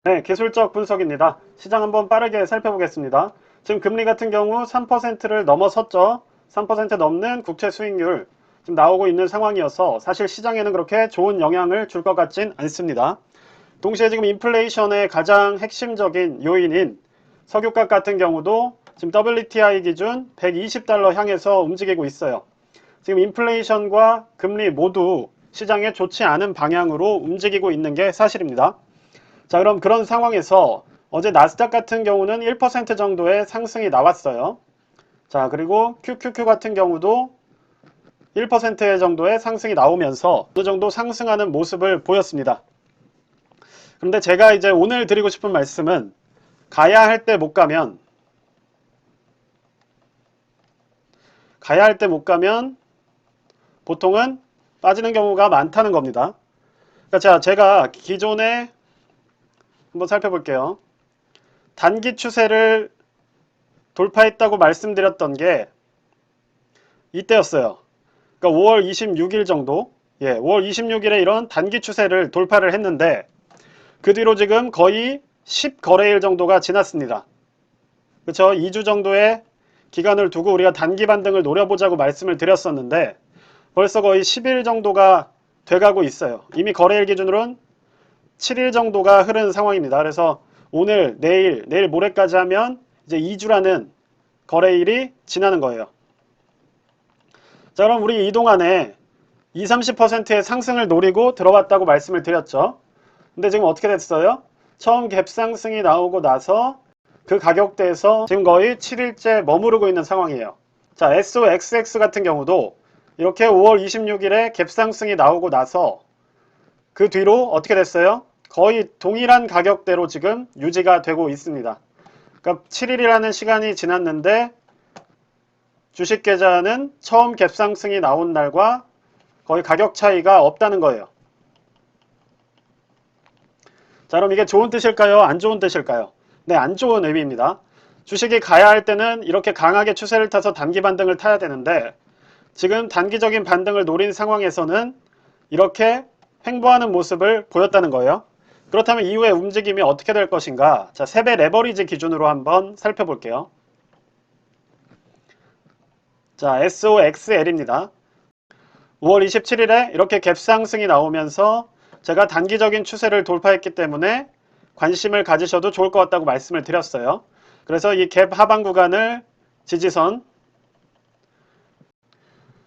네, 기술적 분석입니다. 시장 한번 빠르게 살펴보겠습니다. 지금 금리 같은 경우 3%를 넘어섰죠. 3% 넘는 국채 수익률 지금 나오고 있는 상황이어서 사실 시장에는 그렇게 좋은 영향을 줄 것 같진 않습니다. 동시에 지금 인플레이션의 가장 핵심적인 요인인 석유값 같은 경우도 지금 WTI 기준 120달러 향해서 움직이고 있어요. 지금 인플레이션과 금리 모두 시장에 좋지 않은 방향으로 움직이고 있는 게 사실입니다. 자, 그럼 그런 상황에서 어제 나스닥 같은 경우는 1% 정도의 상승이 나왔어요. 자, 그리고 QQQ 같은 경우도 1% 정도의 상승이 나오면서 어느 정도 상승하는 모습을 보였습니다. 그런데 제가 이제 오늘 드리고 싶은 말씀은 가야 할 때 못 가면 보통은 빠지는 경우가 많다는 겁니다. 그러니까 자, 제가 기존에 한번 살펴볼게요. 단기 추세를 돌파했다고 말씀드렸던 게 이때였어요. 그러니까 5월 26일 정도, 5월 26일에 이런 단기 추세를 돌파를 했는데 그 뒤로 지금 거의 10거래일 정도가 지났습니다. 그렇죠? 2주 정도의 기간을 두고 우리가 단기 반등을 노려보자고 말씀을 드렸었는데 벌써 거의 10일 정도가 돼가고 있어요. 이미 거래일 기준으로는 7일 정도가 흐른 상황입니다. 그래서 오늘, 내일 모레까지 하면 이제 2주라는 거래일이 지나는 거예요. 자, 그럼 우리 이 동안에 20, 30%의 상승을 노리고 들어왔다고 말씀을 드렸죠. 근데 지금 어떻게 됐어요? 처음 갭상승이 나오고 나서 그 가격대에서 지금 거의 7일째 머무르고 있는 상황이에요. 자, SOXX 같은 경우도 이렇게 5월 26일에 갭상승이 나오고 나서 그 뒤로 어떻게 됐어요? 거의 동일한 가격대로 지금 유지가 되고 있습니다. 그러니까 7일이라는 시간이 지났는데 주식 계좌는 처음 갭상승이 나온 날과 거의 가격 차이가 없다는 거예요. 자, 그럼 이게 좋은 뜻일까요? 안 좋은 뜻일까요? 네, 안 좋은 의미입니다. 주식이 가야 할 때는 이렇게 강하게 추세를 타서 단기 반등을 타야 되는데 지금 단기적인 반등을 노린 상황에서는 이렇게 횡보하는 모습을 보였다는 거예요. 그렇다면 이후에 움직임이 어떻게 될 것인가? 자, 세배 레버리지 기준으로 한번 살펴볼게요. 자, SOXL입니다. 5월 27일에 이렇게 갭상승이 나오면서 제가 단기적인 추세를 돌파했기 때문에 관심을 가지셔도 좋을 것 같다고 말씀을 드렸어요. 그래서 이 갭 하방 구간을 지지선,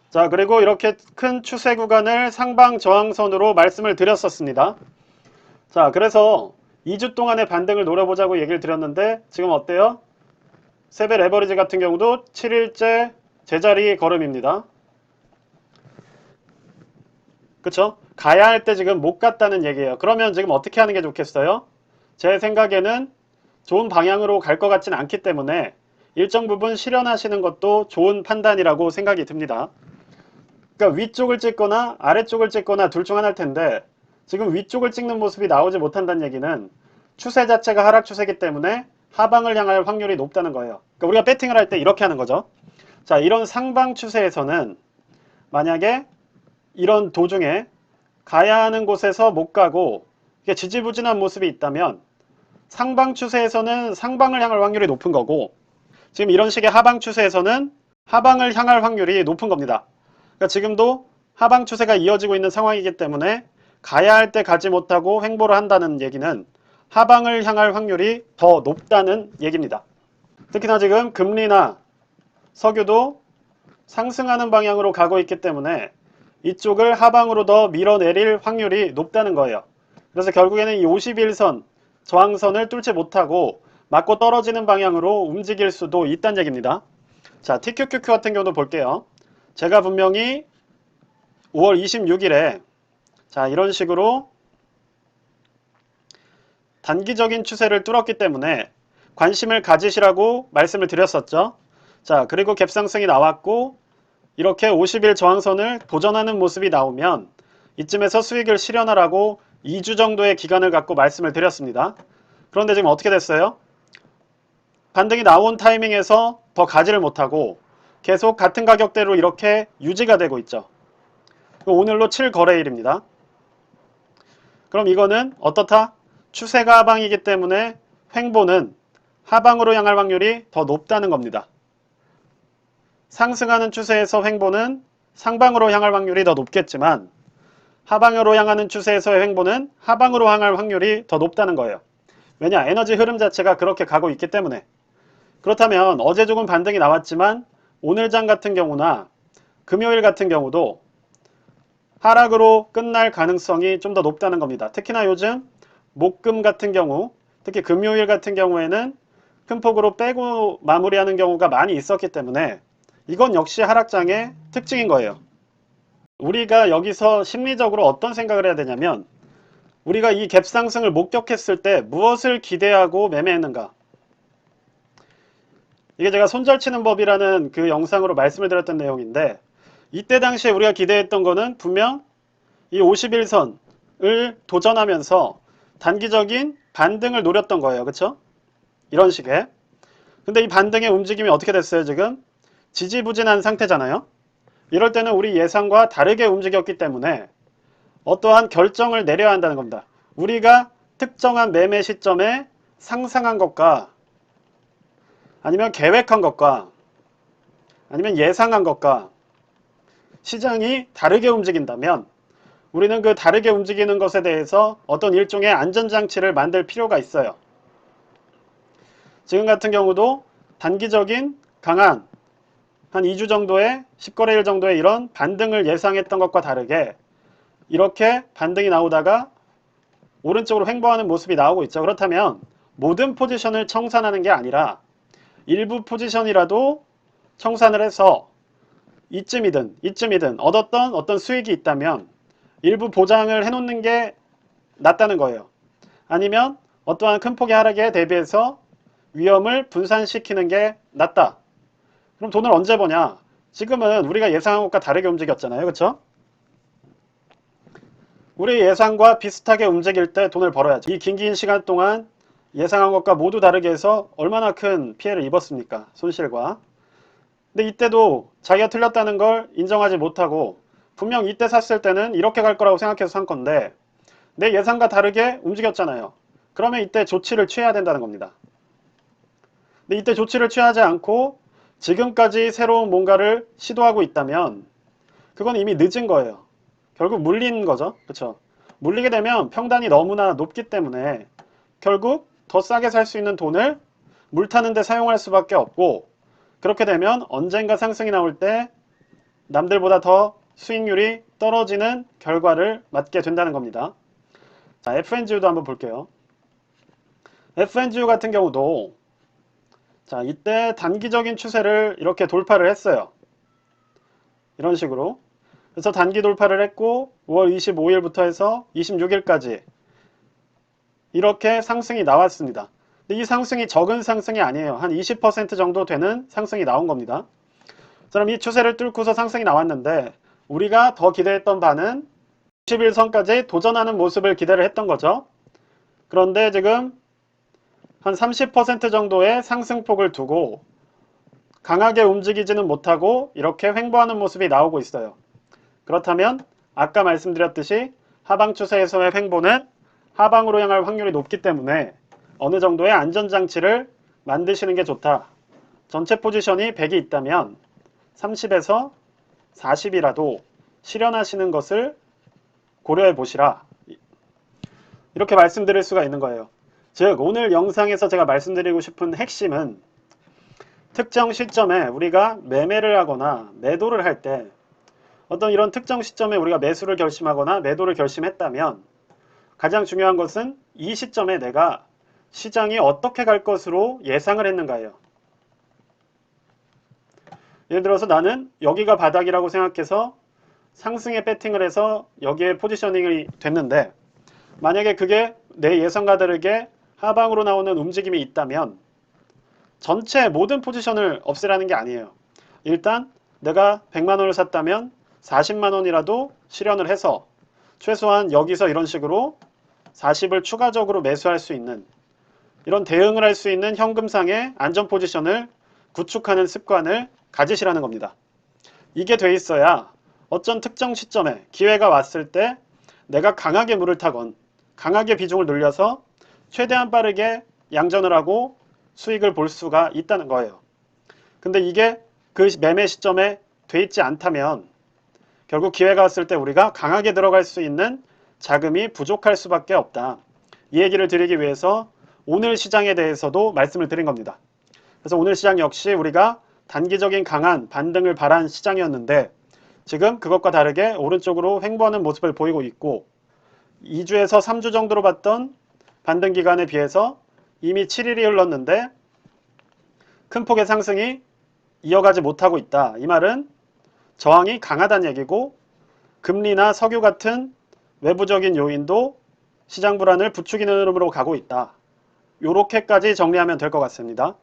자, 그리고 이렇게 큰 추세 구간을 상방 저항선으로 말씀을 드렸었습니다. 자, 그래서 2주 동안의 반등을 노려보자고 얘기를 드렸는데 지금 어때요? 세배 레버리지 같은 경우도 7일째 제자리 걸음입니다. 그쵸? 가야 할 때 지금 못 갔다는 얘기예요. 그러면 지금 어떻게 하는 게 좋겠어요? 제 생각에는 좋은 방향으로 갈 것 같진 않기 때문에 일정 부분 실현하시는 것도 좋은 판단이라고 생각이 듭니다. 그러니까 위쪽을 찍거나 아래쪽을 찍거나 둘 중 하나일 텐데 지금 위쪽을 찍는 모습이 나오지 못한다는 얘기는 추세 자체가 하락 추세이기 때문에 하방을 향할 확률이 높다는 거예요. 그러니까 우리가 배팅을 할 때 이렇게 하는 거죠. 자, 이런 상방 추세에서는 만약에 이런 도중에 가야 하는 곳에서 못 가고 지지부진한 모습이 있다면 상방 추세에서는 상방을 향할 확률이 높은 거고 지금 이런 식의 하방 추세에서는 하방을 향할 확률이 높은 겁니다. 그러니까 지금도 하방 추세가 이어지고 있는 상황이기 때문에 가야 할 때 가지 못하고 횡보를 한다는 얘기는 하방을 향할 확률이 더 높다는 얘기입니다. 특히나 지금 금리나 석유도 상승하는 방향으로 가고 있기 때문에 이쪽을 하방으로 더 밀어내릴 확률이 높다는 거예요. 그래서 결국에는 이 51선 저항선을 뚫지 못하고 맞고 떨어지는 방향으로 움직일 수도 있다는 얘기입니다. 자, TQQQ 같은 경우도 볼게요. 제가 분명히 5월 26일에 자, 이런 식으로 단기적인 추세를 뚫었기 때문에 관심을 가지시라고 말씀을 드렸었죠. 자, 그리고 갭상승이 나왔고 이렇게 50일 저항선을 도전하는 모습이 나오면 이쯤에서 수익을 실현하라고 2주 정도의 기간을 갖고 말씀을 드렸습니다. 그런데 지금 어떻게 됐어요? 반등이 나온 타이밍에서 더 가지를 못하고 계속 같은 가격대로 이렇게 유지가 되고 있죠. 오늘로 7거래일입니다. 그럼 이거는 어떻다? 추세가 하방이기 때문에 횡보는 하방으로 향할 확률이 더 높다는 겁니다. 상승하는 추세에서 횡보는 상방으로 향할 확률이 더 높겠지만 하방으로 향하는 추세에서의 횡보는 하방으로 향할 확률이 더 높다는 거예요. 왜냐? 에너지 흐름 자체가 그렇게 가고 있기 때문에. 그렇다면 어제 조금 반등이 나왔지만 오늘장 같은 경우나 금요일 같은 경우도 하락으로 끝날 가능성이 좀 더 높다는 겁니다. 특히나 요즘 목금 같은 경우, 특히 금요일 같은 경우에는 큰 폭으로 빼고 마무리하는 경우가 많이 있었기 때문에 이건 역시 하락장의 특징인 거예요. 우리가 여기서 심리적으로 어떤 생각을 해야 되냐면 우리가 이 갭 상승을 목격했을 때 무엇을 기대하고 매매했는가. 이게 제가 손절치는 법이라는 그 영상으로 말씀을 드렸던 내용인데 이때 당시에 우리가 기대했던 거는 분명 이 51선을 도전하면서 단기적인 반등을 노렸던 거예요. 그쵸? 이런 식의. 근데 이 반등의 움직임이 어떻게 됐어요 지금? 지지부진한 상태잖아요. 이럴 때는 우리 예상과 다르게 움직였기 때문에 어떠한 결정을 내려야 한다는 겁니다. 우리가 특정한 매매 시점에 상상한 것과 아니면 계획한 것과 아니면 예상한 것과 시장이 다르게 움직인다면 우리는 그 다르게 움직이는 것에 대해서 어떤 일종의 안전장치를 만들 필요가 있어요. 지금 같은 경우도 단기적인 강한 한 2주 정도의 10거래일 정도의 이런 반등을 예상했던 것과 다르게 이렇게 반등이 나오다가 오른쪽으로 횡보하는 모습이 나오고 있죠. 그렇다면 모든 포지션을 청산하는 게 아니라 일부 포지션이라도 청산을 해서 이쯤이든 얻었던 어떤 수익이 있다면 일부 보장을 해놓는 게 낫다는 거예요. 아니면 어떠한 큰 폭의 하락에 대비해서 위험을 분산시키는 게 낫다. 그럼 돈을 언제 버냐? 지금은 우리가 예상한 것과 다르게 움직였잖아요. 그쵸? 우리 예상과 비슷하게 움직일 때 돈을 벌어야죠. 이 긴 시간 동안 예상한 것과 모두 다르게 해서 얼마나 큰 피해를 입었습니까? 손실과. 근데 이때도 자기가 틀렸다는 걸 인정하지 못하고 분명 이때 샀을 때는 이렇게 갈 거라고 생각해서 산 건데 내 예상과 다르게 움직였잖아요. 그러면 이때 조치를 취해야 된다는 겁니다. 근데 이때 조치를 취하지 않고 지금까지 새로운 뭔가를 시도하고 있다면 그건 이미 늦은 거예요. 결국 물린 거죠. 그쵸? 물리게 되면 평단이 너무나 높기 때문에 결국 더 싸게 살 수 있는 돈을 물 타는 데 사용할 수밖에 없고 그렇게 되면 언젠가 상승이 나올 때 남들보다 더 수익률이 떨어지는 결과를 맞게 된다는 겁니다. 자, FNGU도 한번 볼게요. FNGU 같은 경우도 자, 이때 단기적인 추세를 이렇게 돌파를 했어요. 이런 식으로. 그래서 단기 돌파를 했고 5월 25일부터 해서 26일까지 이렇게 상승이 나왔습니다. 근데 이 상승이 적은 상승이 아니에요. 한 20% 정도 되는 상승이 나온 겁니다. 그럼 이 추세를 뚫고서 상승이 나왔는데 우리가 더 기대했던 바는 51선까지 도전하는 모습을 기대를 했던 거죠. 그런데 지금 한 30% 정도의 상승폭을 두고 강하게 움직이지는 못하고 이렇게 횡보하는 모습이 나오고 있어요. 그렇다면 아까 말씀드렸듯이 하방 추세에서의 횡보는 하방으로 향할 확률이 높기 때문에 어느 정도의 안전장치를 만드시는 게 좋다. 전체 포지션이 100이 있다면 30에서 40이라도 실현하시는 것을 고려해 보시라. 이렇게 말씀드릴 수가 있는 거예요. 즉 오늘 영상에서 제가 말씀드리고 싶은 핵심은 특정 시점에 우리가 매매를 하거나 매도를 할 때 어떤 이런 특정 시점에 우리가 매수를 결심하거나 매도를 결심했다면 가장 중요한 것은 이 시점에 내가 시장이 어떻게 갈 것으로 예상을 했는가예요. 예를 들어서 나는 여기가 바닥이라고 생각해서 상승에 배팅을 해서 여기에 포지셔닝이 됐는데 만약에 그게 내 예상과 다르게 하방으로 나오는 움직임이 있다면 전체 모든 포지션을 없애라는 게 아니에요. 일단 내가 100만원을 샀다면 40만원이라도 실현을 해서 최소한 여기서 이런 식으로 40을 추가적으로 매수할 수 있는 이런 대응을 할 수 있는 현금상의 안전 포지션을 구축하는 습관을 가지시라는 겁니다. 이게 돼 있어야 어떤 특정 시점에 기회가 왔을 때 내가 강하게 물을 타건 강하게 비중을 늘려서 최대한 빠르게 양전을 하고 수익을 볼 수가 있다는 거예요. 근데 이게 그 매매 시점에 돼 있지 않다면 결국 기회가 왔을 때 우리가 강하게 들어갈 수 있는 자금이 부족할 수밖에 없다. 이 얘기를 드리기 위해서 오늘 시장에 대해서도 말씀을 드린 겁니다. 그래서 오늘 시장 역시 우리가 단기적인 강한 반등을 바란 시장이었는데 지금 그것과 다르게 오른쪽으로 횡보하는 모습을 보이고 있고 2주에서 3주 정도로 봤던 반등 기간에 비해서 이미 7일이 흘렀는데 큰 폭의 상승이 이어가지 못하고 있다. 이 말은 저항이 강하다는 얘기고 금리나 석유 같은 외부적인 요인도 시장 불안을 부추기는 흐름으로 가고 있다. 요렇게까지 정리하면 될 것 같습니다.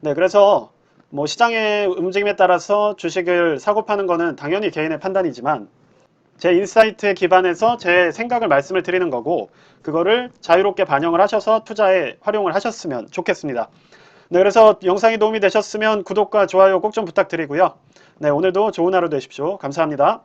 네, 그래서 뭐 시장의 움직임에 따라서 주식을 사고 파는 거는 당연히 개인의 판단이지만 제 인사이트에 기반해서 제 생각을 말씀을 드리는 거고 그거를 자유롭게 반영을 하셔서 투자에 활용을 하셨으면 좋겠습니다. 네, 그래서 영상이 도움이 되셨으면 구독과 좋아요 꼭 좀 부탁드리고요. 네, 오늘도 좋은 하루 되십시오. 감사합니다.